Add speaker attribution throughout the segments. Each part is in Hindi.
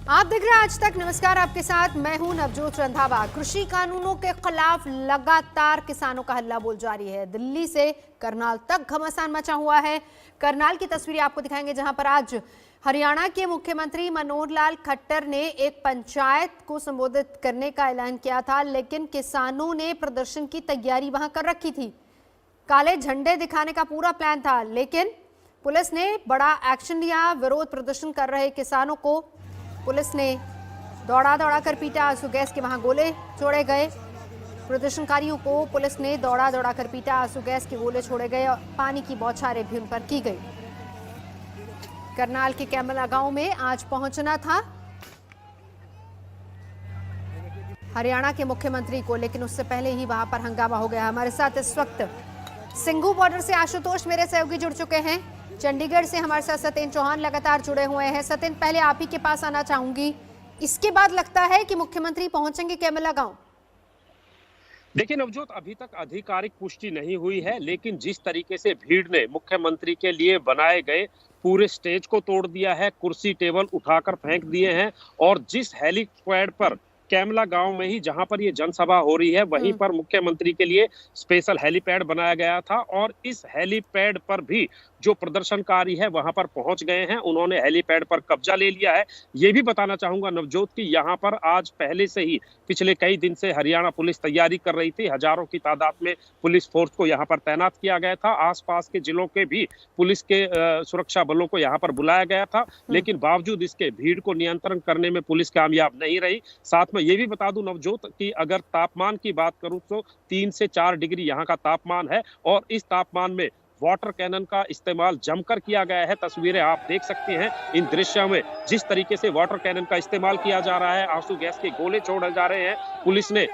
Speaker 1: आप देख रहे हैं आज तक। नमस्कार, आपके साथ मैं हूं नवजोत रंधावा। कृषि कानूनों के खिलाफ लगातार किसानों का हल्ला बोल जारी है। दिल्ली से करनाल तक घमासान मचा हुआ है। करनाल की तस्वीरें आपको दिखाएंगे, जहां पर आज हरियाणा के मुख्यमंत्री मनोहर लाल खट्टर ने एक पंचायत को संबोधित करने का ऐलान किया था, लेकिन किसानों ने प्रदर्शन की तैयारी वहां कर रखी थी। काले झंडे दिखाने का पूरा प्लान था, लेकिन पुलिस ने बड़ा एक्शन लिया। विरोध प्रदर्शन कर रहे किसानों को पुलिस ने दौड़ा कर पीटा। आंसू गैस के वहां गोले छोड़े गए। प्रदर्शनकारियों को पुलिस ने दौड़ा कर पीटा। आंसू गैस के गोले छोड़े गए और पानी की बौछारें भी उन पर की गई। करनाल के कैमला गांव में आज पहुंचना था हरियाणा के मुख्यमंत्री को, लेकिन उससे पहले ही वहां पर हंगामा हो गया। हमारे साथ इस वक्त सिंघू बॉर्डर से आशुतोष मेरे सहयोगी जुड़ चुके हैं। चंडीगढ़ से हमारे साथ सत्येन चौहान लगातार जुड़े हुए हैं। सत्येन, पहले आप ही के पास आना चाहूंगी। इसके बाद लगता है कि मुख्यमंत्री पहुंचेंगे कैमला गांव।
Speaker 2: देखिए नवजोत, अभी तक आधिकारिक पुष्टि नहीं हुई है, लेकिन जिस तरीके से भीड़ ने मुख्यमंत्री के लिए बनाए गए पूरे स्टेज को तोड़ दिया है, कुर्सी टेबल उठाकर फेंक दिए हैं, और जिस हेलीपैड पर कैमला गांव में ही जहां पर ये जनसभा हो रही है, वहीं पर मुख्यमंत्री के लिए स्पेशल हेलीपैड बनाया गया था, और इस हेलीपैड पर भी जो प्रदर्शनकारी है वहां पर पहुंच गए हैं। उन्होंने हेलीपैड पर कब्जा ले लिया है। ये भी बताना चाहूंगा नवजोत कि यहाँ पर आज पहले से ही पिछले कई दिन से हरियाणा पुलिस तैयारी कर रही थी। हजारों की तादाद में पुलिस फोर्स को यहाँ पर तैनात किया गया था। आसपास के जिलों के भी पुलिस के सुरक्षा बलों को यहाँ पर बुलाया गया था, लेकिन बावजूद इसके भीड़ को नियंत्रण करने में पुलिस कामयाब नहीं रही। साथ में ये भी बता दूं नवजोत कि अगर तापमान की बात करूं तो 3 से 4 डिग्री यहाँ का तापमान है, और इस तापमान में वाटर कैनन का इस्तेमाल जमकर किया गया है। तस्वीरें आप देख सकते हैं इन दृश्यों में, जिस तरीके से वाटर कैनन का इस्तेमाल किया जा रहा है। आंसू गैस के गोले छोड़े जा रहे हैं। पुलिस ने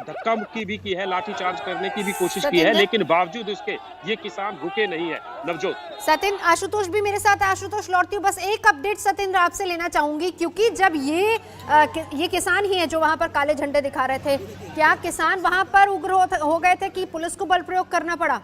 Speaker 2: धक्का मुक्की भी की है, लाठीचार्ज करने की भी कोशिश की है, लेकिन बावजूद इसके ये किसान रुके नहीं है। नवजोत,
Speaker 1: सत्येन, आशुतोष भी मेरे साथ। आशुतोष, लौटती हूँ। बस एक अपडेट सत्येंद्र आपसे लेना चाहूंगी, क्योंकि जब ये किसान ही है जो वहां पर काले झंडे दिखा रहे थे, क्या किसान वहां पर उग्र हो गए थे कि पुलिस को बल प्रयोग करना पड़ा?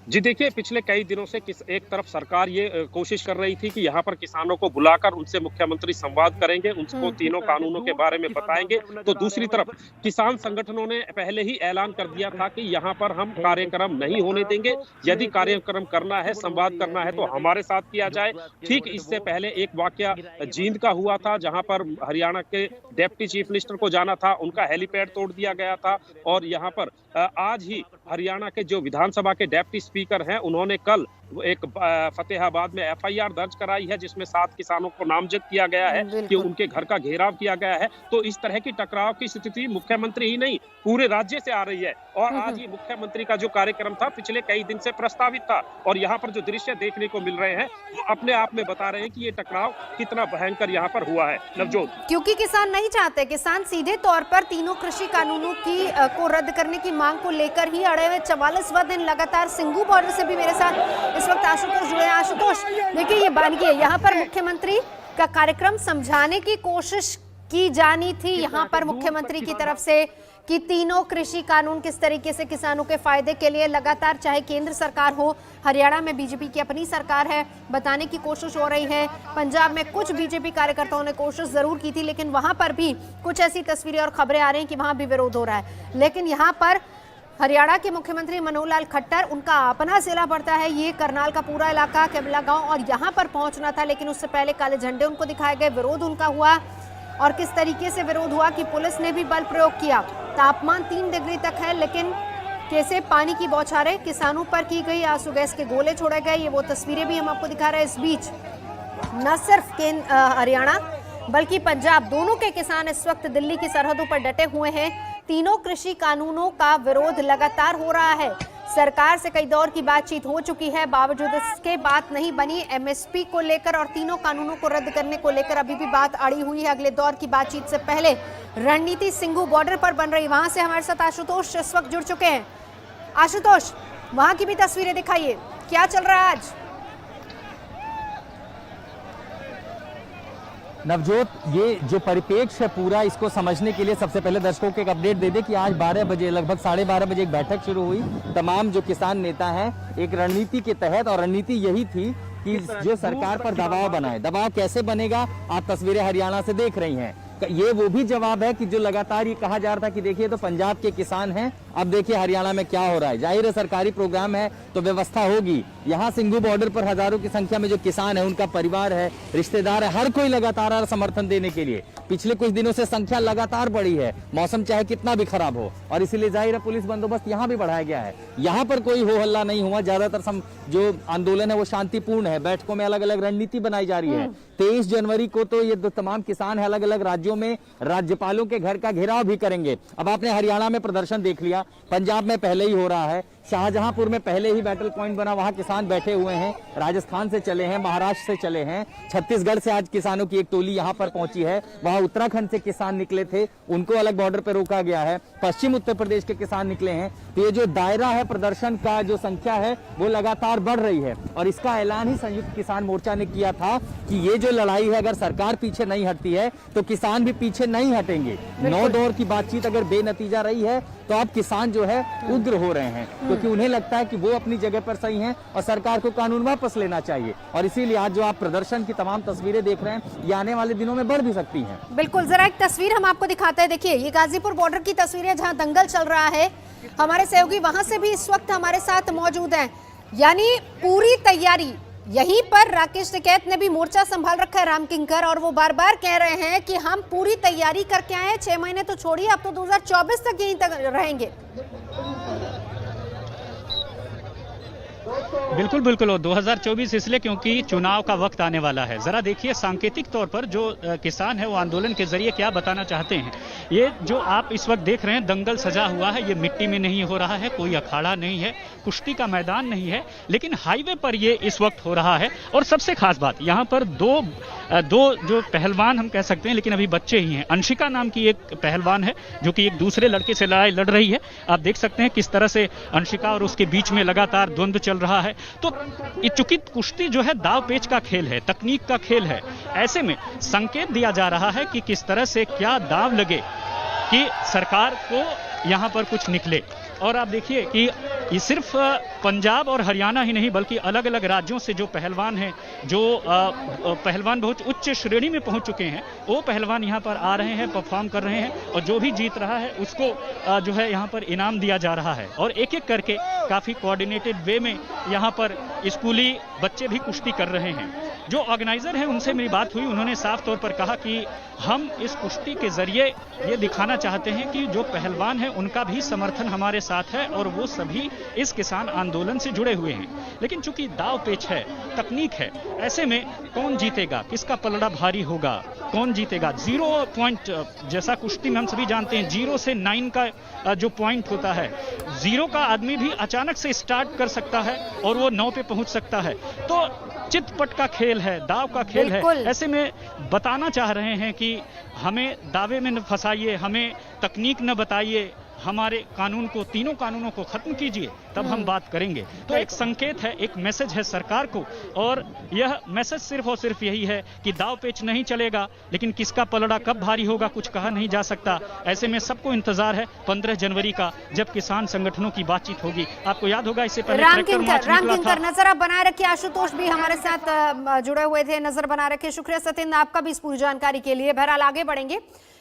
Speaker 2: जी देखिए, पिछले कई दिनों से एक तरफ सरकार ये कोशिश कर रही थी कि यहाँ पर किसानों को बुलाकर उनसे मुख्यमंत्री संवाद करेंगे, उनको तीनों कानूनों के बारे में बताएंगे, तो दूसरी तरफ किसान संगठनों ने पहले ही ऐलान कर दिया था कि यहाँ पर हम कार्यक्रम नहीं होने देंगे। यदि कार्यक्रम करना है, संवाद करना है, तो हमारे साथ किया जाए। ठीक इससे पहले एक वाकया जींद का हुआ था, जहाँ पर हरियाणा के डिप्टी चीफ मिनिस्टर को जाना था, उनका हेलीपैड तोड़ दिया गया था। और यहाँ पर आज ही हरियाणा के जो विधानसभा के डिप्टी स्पीकर हैं, उन्होंने कल एक फतेहाबाद में एफआईआर दर्ज कराई है, जिसमें 7 किसानों को नामजद किया गया है कि उनके घर का घेराव किया गया है। तो इस तरह की टकराव की स्थिति मुख्यमंत्री ही नहीं, पूरे राज्य से आ रही है। और आज ही मुख्यमंत्री का जो कार्यक्रम था पिछले कई दिन से प्रस्तावित था, और यहाँ पर जो दृश्य देखने को मिल रहे हैं वो अपने आप में बता रहे हैं कि ये टकराव कितना भयंकर यहाँ पर हुआ है। नवजोत,
Speaker 1: क्योंकि किसान नहीं चाहते, किसान सीधे तौर पर तीनों कृषि कानूनों को रद्द करने की मांग को लेकर ही अड़े हुए 44वां दिन लगातार। सिंघू बॉर्डर से भी मेरे साथ इस वक्त आशुतोष जुड़े हैं। आशुतोष, देखिए ये बानगी है, यहाँ पर मुख्यमंत्री का कार्यक्रम समझाने की कोशिश की जानी थी यहाँ पर मुख्यमंत्री की तरफ से कि तीनों कृषि कानून किस तरीके से किसानों के फायदे के लिए लगातार, चाहे केंद्र सरकार हो, हरियाणा में बीजेपी की अपनी सरकार है, बताने की कोशिश हो रही है। पंजाब में कुछ बीजेपी कार्यकर्ताओं ने कोशिश जरूर की थी, लेकिन वहां पर भी कुछ ऐसी तस्वीरें और खबरें आ रही हैं कि वहां भी विरोध हो रहा है। लेकिन यहाँ पर हरियाणा के मुख्यमंत्री मनोहर लाल खट्टर, उनका अपना जिला पड़ता है ये करनाल का पूरा इलाका कैमला गांव, और यहाँ पर पहुंचना था, लेकिन उससे पहले काले झंडे उनको दिखाए गए। विरोध उनका हुआ, और किस तरीके से विरोध हुआ कि पुलिस ने भी बल प्रयोग किया। तापमान 3 डिग्री तक है, लेकिन कैसे पानी की बौछारें किसानों पर की गई, आंसू गैस के गोले छोड़े गए। ये वो तस्वीरें भी हम आपको दिखा रहे हैं। इस बीच न सिर्फ हरियाणा बल्कि पंजाब, दोनों के किसान इस वक्त दिल्ली की सरहदों पर डटे हुए हैं। तीनों कृषि कानूनों का विरोध लगातार हो रहा है। सरकार से कई दौर की बातचीत हो चुकी है, बावजूद इसके बात नहीं बनी। एमएसपी को लेकर और तीनों कानूनों को रद्द करने को लेकर अभी भी बात अड़ी हुई है। अगले दौर की बातचीत से पहले रणनीति सिंघू बॉर्डर पर बन रही, वहां से हमारे साथ आशुतोष इस वक्त जुड़ चुके हैं। आशुतोष, वहां की भी तस्वीरें दिखाइए, क्या चल रहा है आज?
Speaker 3: नवजोत, ये जो परिप्रेक्ष्य है पूरा, इसको समझने के लिए सबसे पहले दर्शकों को एक अपडेट दे दे कि आज 12 बजे, लगभग 12:30 बजे एक बैठक शुरू हुई। तमाम जो किसान नेता हैं, एक रणनीति के तहत, और रणनीति यही थी कि जो सरकार पर दबाव बनाए। दबाव कैसे बनेगा, आप तस्वीरें हरियाणा से देख रही हैं। ये वो भी जवाब है कि जो लगातार ये कहा जा रहा था कि देखिए तो पंजाब के किसान हैं, अब देखिए हरियाणा में क्या हो रहा है। जाहिर है सरकारी प्रोग्राम है तो व्यवस्था होगी। यहाँ सिंघू बॉर्डर पर हजारों की संख्या में जो किसान है, उनका परिवार है, रिश्तेदार है, हर कोई लगातार आ समर्थन देने के लिए। पिछले कुछ दिनों से संख्या लगातार बढ़ी है, मौसम चाहे कितना भी खराब हो, और इसीलिए जाहिर है पुलिस बंदोबस्त यहाँ भी बढ़ाया गया है। यहाँ पर कोई हो हल्ला नहीं हुआ। ज्यादातर जो आंदोलन है वो शांतिपूर्ण है। बैठकों में अलग अलग रणनीति बनाई जा रही है। 23 जनवरी को तो ये तमाम किसान है अलग अलग राज्यों में राज्यपालों के घर का घेराव भी करेंगे। अब आपने हरियाणा में प्रदर्शन देख लिया, पंजाब में पहले ही हो रहा है, शाहजहांपुर में पहले ही बैटल पॉइंट बना, वहां किसान बैठे हुए हैं। राजस्थान से चले हैं, महाराष्ट्र से चले हैं, छत्तीसगढ़ से आज किसानों की एक टोली यहां पर पहुंची है। वहां उत्तराखंड से किसान निकले थे, उनको अलग बॉर्डर पर रोका गया है। पश्चिम उत्तर प्रदेश के किसान निकले हैं। तो ये जो दायरा है प्रदर्शन का, जो संख्या है वो लगातार बढ़ रही है, और इसका ऐलान ही संयुक्त किसान मोर्चा ने किया था कि ये जो लड़ाई है, अगर सरकार पीछे नहीं हटती है तो किसान भी पीछे नहीं हटेंगे। 9 दौर की बातचीत अगर बेनतीजा रही है तो अब किसान जो है उग्र हो रहे हैं, क्योंकि उन्हें लगता है कि वो अपनी जगह पर सही हैं और सरकार को कानून वापस लेना चाहिए। और इसीलिए आज जो आप प्रदर्शन की तमाम तस्वीरें देख रहे हैं, ये आने वाले दिनों में बढ़ भी सकती हैं।
Speaker 1: बिल्कुल, जरा एक तस्वीर हम आपको दिखाते हैं। देखिए, ये गाजीपुर बॉर्डर की तस्वीर है जहां दंगल चल रहा है। हमारे सहयोगी वहां से भी इस वक्त हमारे साथ मौजूद हैं। यानी पूरी तैयारी, यहीं पर राकेश टिकैत ने भी मोर्चा संभाल रखा है, राम किंकर, और वो बार बार कह रहे हैं कि हम पूरी तैयारी करके आए हैं। 6 महीने तो छोड़िए, अब तो 2024 तक यहीं तक रहेंगे।
Speaker 4: बिल्कुल बिल्कुल, और 2024 इसलिए क्योंकि चुनाव का वक्त आने वाला है। जरा देखिए सांकेतिक तौर पर जो किसान है वो आंदोलन के जरिए क्या बताना चाहते हैं। ये जो आप इस वक्त देख रहे हैं दंगल सजा हुआ है, ये मिट्टी में नहीं हो रहा है, कोई अखाड़ा नहीं है, कुश्ती का मैदान नहीं है, लेकिन हाईवे पर ये इस वक्त हो रहा है। और सबसे खास बात, यहाँ पर दो जो पहलवान हम कह सकते हैं, लेकिन अभी बच्चे ही हैं। अंशिका नाम की एक पहलवान है जो कि एक दूसरे लड़के से लड़ाई लड़ रही है। आप देख सकते हैं किस तरह से अंशिका और उसके बीच में लगातार द्वंद्व चल रहा है। तो चूंकि कुश्ती जो है दाव पेच का खेल है, तकनीक का खेल है, ऐसे में संकेत दिया जा रहा है कि किस तरह से क्या दाव लगे कि सरकार को यहाँ पर कुछ निकले। और आप देखिए कि ये सिर्फ पंजाब और हरियाणा ही नहीं बल्कि अलग अलग राज्यों से जो पहलवान हैं, जो पहलवान बहुत उच्च श्रेणी में पहुंच चुके हैं, वो पहलवान यहाँ पर आ रहे हैं, परफॉर्म कर रहे हैं, और जो भी जीत रहा है उसको जो है यहाँ पर इनाम दिया जा रहा है। और एक एक करके काफ़ी कोऑर्डिनेटेड वे में यहाँ पर स्कूली बच्चे भी कुश्ती कर रहे हैं। जो ऑर्गेनाइजर हैं उनसे मेरी बात हुई, उन्होंने साफ तौर पर कहा कि हम इस कुश्ती के जरिए ये दिखाना चाहते हैं कि जो पहलवान है उनका भी समर्थन हमारे साथ है और वो सभी इस किसान आंदोलन से जुड़े हुए हैं। लेकिन चूंकि दाव पेच है, तकनीक है, ऐसे में कौन जीतेगा, किसका पलड़ा भारी होगा, कौन जीतेगा। 0 पॉइंट, जैसा कुश्ती में हम सभी जानते हैं 0 से 9 का जो पॉइंट होता है, 0 का आदमी भी अचानक से स्टार्ट कर सकता है और वो 9 पे पहुंच सकता है। तो चितपट का खेल है, दाव का खेल है। ऐसे में बताना चाह रहे हैं कि हमें दावे में न फंसाइए, हमें तकनीक न बताइए, हमारे कानून को, तीनों कानूनों को खत्म कीजिए, तब हम बात करेंगे। तो एक संकेत है, एक मैसेज है सरकार को, और यह मैसेज सिर्फ और सिर्फ यही है कि दाव पेच नहीं चलेगा, लेकिन किसका पलड़ा कब भारी होगा कुछ कहा नहीं जा सकता। ऐसे में सबको इंतजार है 15 जनवरी का, जब किसान संगठनों की बातचीत होगी। आपको याद होगा इससे पहले
Speaker 1: राम किंकर नजर आप बनाए रखिए। आशुतोष भी हमारे साथ जुड़े हुए थे, नजर बना रखिए। शुक्रिया सत्येंद्र आपका भी इस पूरी जानकारी के लिए। बहरहाल आगे बढ़ेंगे।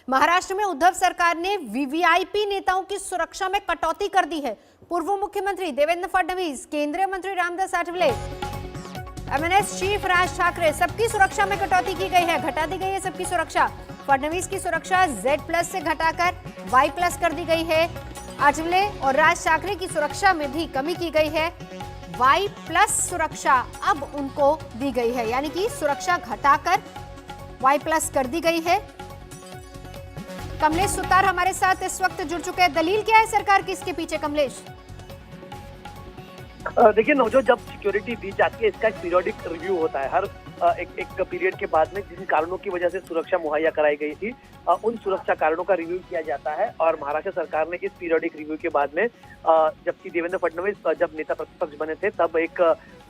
Speaker 1: महाराष्ट्र में उद्धव सरकार ने वीवीआईपी नेताओं की सुरक्षा में कटौती कर दी है। पूर्व मुख्यमंत्री देवेंद्र फडणवीस, केंद्रीय मंत्री रामदास आठवले, एमएनएस चीफ राज ठाकरे, सबकी सुरक्षा में कटौती की गई है, घटा दी गई है सबकी सुरक्षा। फडणवीस की सुरक्षा Z+ से घटाकर Y+ कर दी गई है। आठवले और राज ठाकरे की सुरक्षा में भी कमी की गई है। Y+ सुरक्षा अब उनको दी गई है, यानी कि सुरक्षा घटाकर Y+ कर दी गई है। कमलेश सुतार हमारे साथ इस वक्त जुड़ चुके हैं। दलील क्या है सरकार की इसके पीछे, कमलेश?
Speaker 5: देखिए नवजोत, जब सिक्योरिटी दी जाती है इसका एक पीरियोडिक रिव्यू होता है। हर एक पीरियड के बाद में जिन कारणों की वजह से सुरक्षा मुहैया कराई गई थी, उन सुरक्षा कारणों का रिव्यू किया जाता है। और महाराष्ट्र सरकार ने इस पीरियोडिक रिव्यू के बाद में, जबकि देवेंद्र फडणवीस जब नेता प्रतिपक्ष बने थे तब एक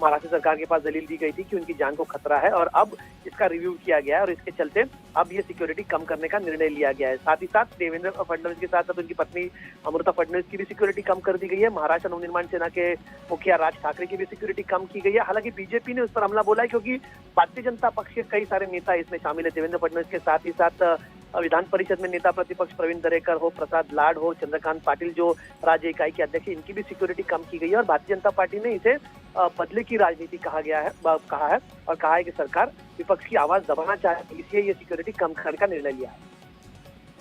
Speaker 5: महाराष्ट्र सरकार के पास दलील दी गई थी कि उनकी जान को खतरा है, और अब इसका रिव्यू किया गया है और इसके चलते अब ये सिक्योरिटी कम करने का निर्णय लिया गया है। साथ ही साथ देवेंद्र फडणवीस के साथ साथ उनकी पत्नी अमृता फडणवीस की भी सिक्योरिटी कम कर दी गई है। महाराष्ट्र नवनिर्माण सेना के मुखिया राज ठाकरे की भी सिक्योरिटी कम की गई है। हालांकि बीजेपी ने उस पर हमला बोला है, क्योंकि भारतीय जनता पक्ष के कई सारे नेता इसमें शामिल है। देवेंद्र फडणवीस के साथ ही साथ विधान परिषद में नेता प्रतिपक्ष प्रवीण दरेकर हो, प्रसाद लाड हो, चंद्रकांत पाटिल जो राज्य इकाई के अध्यक्ष, इनकी भी सिक्योरिटी कम की गई है। और भारतीय जनता पार्टी ने इसे बदले की राजनीति कहा है और कहा है कि सरकार विपक्ष की आवाज दबाना चाहती है, इसलिए ये सिक्योरिटी कम करने का निर्णय लिया है।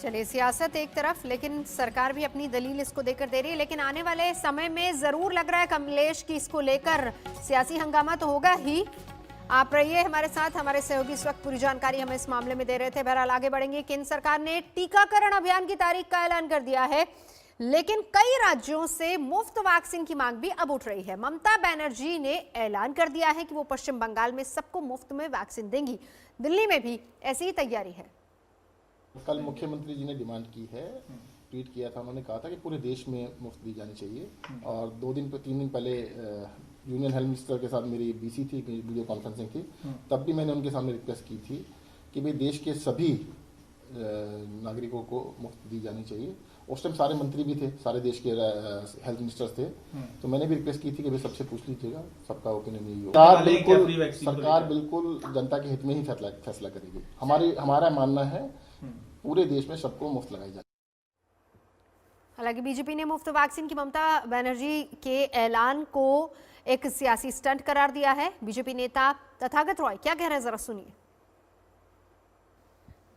Speaker 1: चलिए, सियासत एक तरफ, लेकिन सरकार भी अपनी दलील इसको देकर दे रही है। लेकिन आने वाले समय में जरूर लग रहा है कमलेश की इसको लेकर सियासी हंगामा तो होगा ही। आप रहिए हमारे साथ, हमारे सहयोगी इस वक्त पूरी जानकारी हमें इस मामले में दे रहे थे। बहरहाल आगे बढ़ेंगे। केंद्र सरकार ने टीकाकरण अभियान की तारीख का ऐलान कर दिया है, लेकिन कई राज्यों से मुफ्त वैक्सीन की मांग भी अब उठ रही है। ममता बनर्जी ने ऐलान कर दिया है कि वो पश्चिम बंगाल में सबको मुफ्त में वैक्सीन देंगी। दिल्ली में भी ऐसी ही तैयारी है।
Speaker 6: कल मुख्यमंत्री जी ने डिमांड की है, ट्वीट किया था, उन्होंने कहा था कि पूरे देश में मुफ्त दी जानी चाहिए। और 3 दिन पहले यूनियन हेल्थ मिनिस्टर के साथ मेरी बीसी थी, वीडियो कॉन्फ्रेंसिंग थी, तब भी मैंने उनके सामने रिक्वेस्ट की थी कि भाई देश के सभी नागरिकों को मुफ्त दी जानी चाहिए। उस टाइम सारे मंत्री भी थे, सारे देश के हेल्थ मिनिस्टर्स थे, तो मैंने भी रिक्वेस्ट की थी कि भाई सबसे पूछ लीजिएगा, सबका ओपिनियन यही होगा। सरकार बिल्कुल जनता के हित में ही फैसला करेगी। हमारा मानना है पूरे देश में सबको मुफ्त लगाई जाए।
Speaker 1: हालांकि बीजेपी ने मुफ्त वैक्सीन की ममता बनर्जी के ऐलान को एक सियासी स्टंट करार दिया है। बीजेपी नेता तथागत रॉय क्या कह रहे हैं, जरा सुनिए।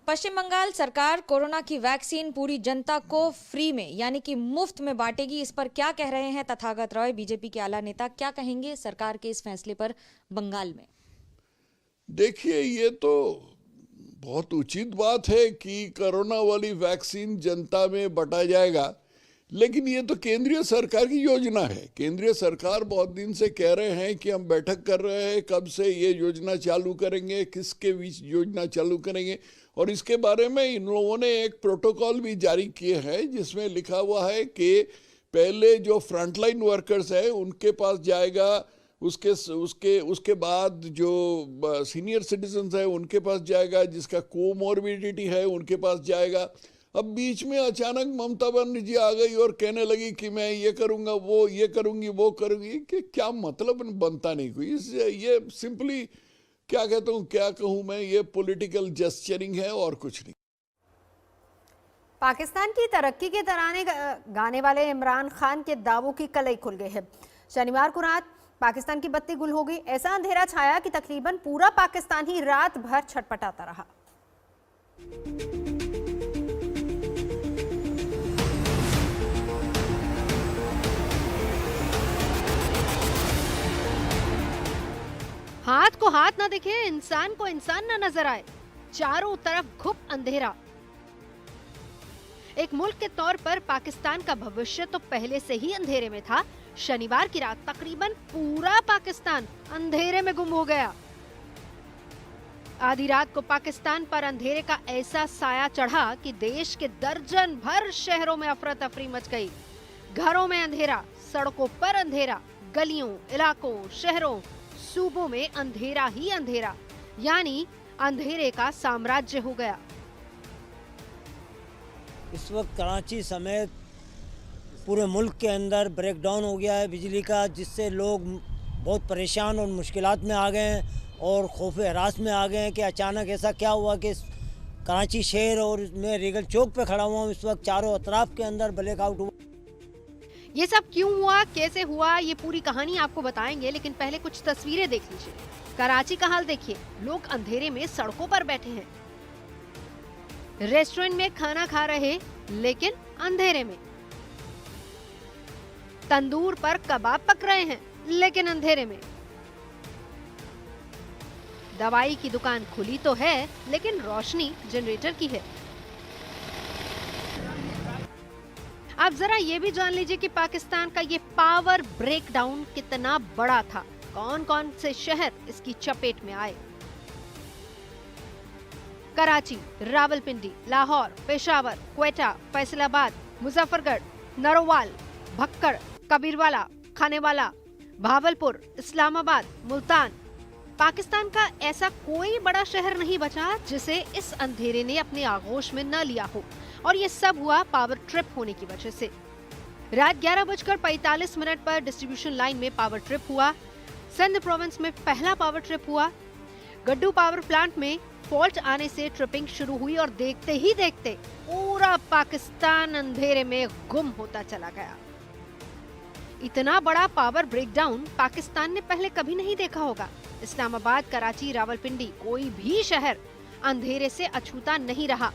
Speaker 7: पश्चिम बंगाल सरकार कोरोना की वैक्सीन पूरी जनता को फ्री में यानी कि मुफ्त में बांटेगी, इस पर क्या कह रहे हैं तथागत रॉय, बीजेपी के आला नेता, क्या कहेंगे सरकार के इस फैसले पर बंगाल में?
Speaker 8: देखिए, ये तो बहुत उचित बात है कि कोरोना वाली वैक्सीन जनता में बंटा जाएगा, लेकिन ये तो केंद्रीय सरकार की योजना है। केंद्रीय सरकार बहुत दिन से कह रहे हैं कि हम बैठक कर रहे हैं, कब से ये योजना चालू करेंगे, किसके बीच योजना चालू करेंगे, और इसके बारे में इन लोगों ने एक प्रोटोकॉल भी जारी किए हैं जिसमें लिखा हुआ है कि पहले जो फ्रंटलाइन वर्कर्स है उनके पास जाएगा, उसके बाद जो सीनियर सिटीजन्स है उनके पास जाएगा, जिसका कोमोर्बिडिटी है उनके पास जाएगा। अब बीच में अचानक ममता बनर्जी आ गई और कहने लगी कि मैं ये करूंगा, वो ये करूंगी, वो करूंगी, कि क्या मतलब बनता नहीं कोई। ये सिंपली क्या कहता हूँ, क्या कहूँ मैं, ये पॉलिटिकल जेस्चरिंग है और कुछ नहीं।
Speaker 1: पाकिस्तान की तरक्की के तराने गाने वाले इमरान खान के दावों की कलई खुल गई है। शनिवार को रात पाकिस्तान की बत्ती गुल हो गई। ऐसा अंधेरा छाया कि तकरीबन पूरा पाकिस्तान ही रात भर छटपटाता रहा। हाथ को हाथ ना दिखे, इंसान को इंसान ना नजर आए, चारों तरफ घुप अंधेरा। एक मुल्क के तौर पर पाकिस्तान का भविष्य तो पहले से ही अंधेरे में था। शनिवार की रात तकरीबन पूरा पाकिस्तान अंधेरे में गुम हो गया। आधी रात को पाकिस्तान पर अंधेरे का ऐसा साया चढ़ा कि देश के दर्जन भर शहरों में अफरा तफरी मच गई। घरों में अंधेरा, सड़कों पर अंधेरा, गलियों, इलाकों, शहरों, सूबों में अंधेरा ही अंधेरा, यानी अंधेरे का साम्राज्य हो गया।
Speaker 9: इस वक्त कराची समेत पूरे मुल्क के अंदर ब्रेकडाउन हो गया है बिजली का, जिससे लोग बहुत परेशान और मुश्किलात में आ गए हैं और खौफ हरास में आ गए हैं कि अचानक ऐसा क्या हुआ कि कराची शहर और मैं रीगल चौक पे खड़ा हुआ हूँ, इस वक्त चारों अतराफ के अंदर ब्लैकआउट हुआ।
Speaker 1: ये सब क्यों हुआ, कैसे हुआ, ये पूरी कहानी आपको बताएंगे, लेकिन पहले कुछ तस्वीरें देख लीजिए। कराची का हाल देखिए, लोग अंधेरे में सड़कों पर बैठे हैं, रेस्टोरेंट में खाना खा रहे लेकिन अंधेरे में, तंदूर पर कबाब पक रहे हैं लेकिन अंधेरे में, दवाई की दुकान खुली तो है लेकिन रोशनी जनरेटर की है। आप जरा ये भी जान लीजिए कि पाकिस्तान का ये पावर ब्रेकडाउन कितना बड़ा था, कौन कौन से शहर इसकी चपेट में आए। कराची, रावलपिंडी, लाहौर, पेशावर, क्वेटा, फैसलाबाद, मुजफ्फरगढ़, नरोवाल, भक्कड़, कबीरवाला, खानेवाला, भावलपुर, इस्लामाबाद, मुल्तान, पाकिस्तान का ऐसा कोई बड़ा शहर नहीं बचा जिसे इस अंधेरे ने अपने आगोश में न लिया हो, और ये सब हुआ पावर ट्रिप होने की वजह से। रात 11:45 पर डिस्ट्रीब्यूशन लाइन में पावर ट्रिप हुआ। सिंध प्रोविंस में पहला पावर ट्रिप हुआ। गड्डू पावर प्लांट में फॉल्ट आने से ट्रिपिंग शुरू हुई और देखते ही देखते पूरा पाकिस्तान अंधेरे में गुम होता चला गया। इतना बड़ा पावर ब्रेकडाउन पाकिस्तान ने पहले कभी नहीं देखा होगा। इस्लामाबाद, कराची, रावलपिंडी, कोई भी शहर अंधेरे से अछूता नहीं रहा।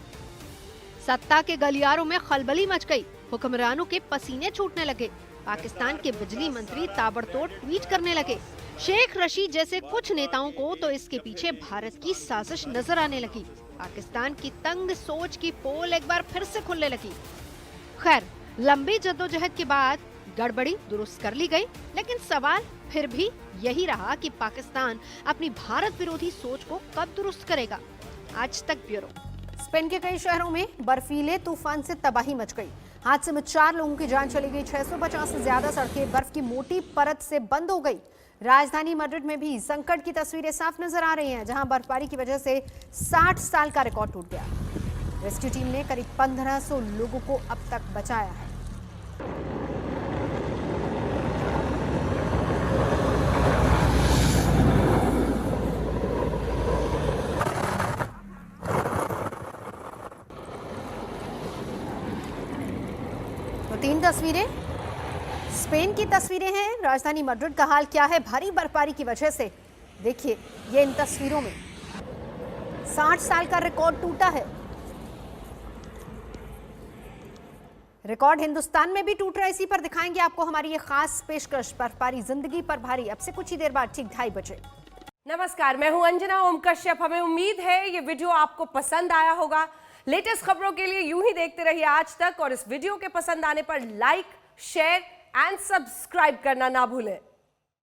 Speaker 1: सत्ता के गलियारों में खलबली मच गई, हुक्मरानों के पसीने छूटने लगे, पाकिस्तान के बिजली मंत्री ताबड़तोड़ ट्वीट करने लगे। शेख रशीद जैसे कुछ नेताओं को तो इसके पीछे भारत की साजिश नजर आने लगी। पाकिस्तान की तंग सोच की पोल एक बार फिर से खुलने लगी। खैर, लंबी जद्दोजहद के बाद गड़बड़ी दुरुस्त कर ली गई, लेकिन सवाल फिर भी यही रहा कि पाकिस्तान अपनी भारत विरोधी सोच को कब दुरुस्त करेगा। आज तक ब्यूरो। स्पेन के कई शहरों में बर्फीले तूफान से तबाही मच गई। हादसे में 4 लोगों की जान चली गई। 650 से ज्यादा सड़कें बर्फ की मोटी परत से बंद हो गई। राजधानी मैड्रिड में भी संकट की तस्वीरें साफ नजर आ रही हैं, जहां बर्फबारी की वजह से 60 साल का रिकॉर्ड टूट गया। रेस्क्यू टीम ने करीब 1500 लोगों को अब तक बचाया है। तो 3 तस्वीरें स्पेन की तस्वीरें हैं। राजधानी मैड्रिड का हाल क्या है भारी बर्फबारी की वजह से, देखिए ये इन तस्वीरों में 60 साल का रिकॉर्ड टूटा है। रिकॉर्ड हिंदुस्तान में भी टूट रहा है। इसी पर दिखाएंगे आपको हमारी ये खास पेशकश, बर्फबारी जिंदगी पर भारी, अब से कुछ ही देर बाद ठीक 2:30 बजे।
Speaker 10: नमस्कार, मैं हूं अंजना ओम कश्यप। हमें उम्मीद है ये वीडियो आपको पसंद आया होगा। लेटेस्ट खबरों के लिए यूं ही देखते रहिए आज तक, और इस वीडियो के पसंद आने पर लाइक, शेयर एंड सब्सक्राइब करना ना भूलें।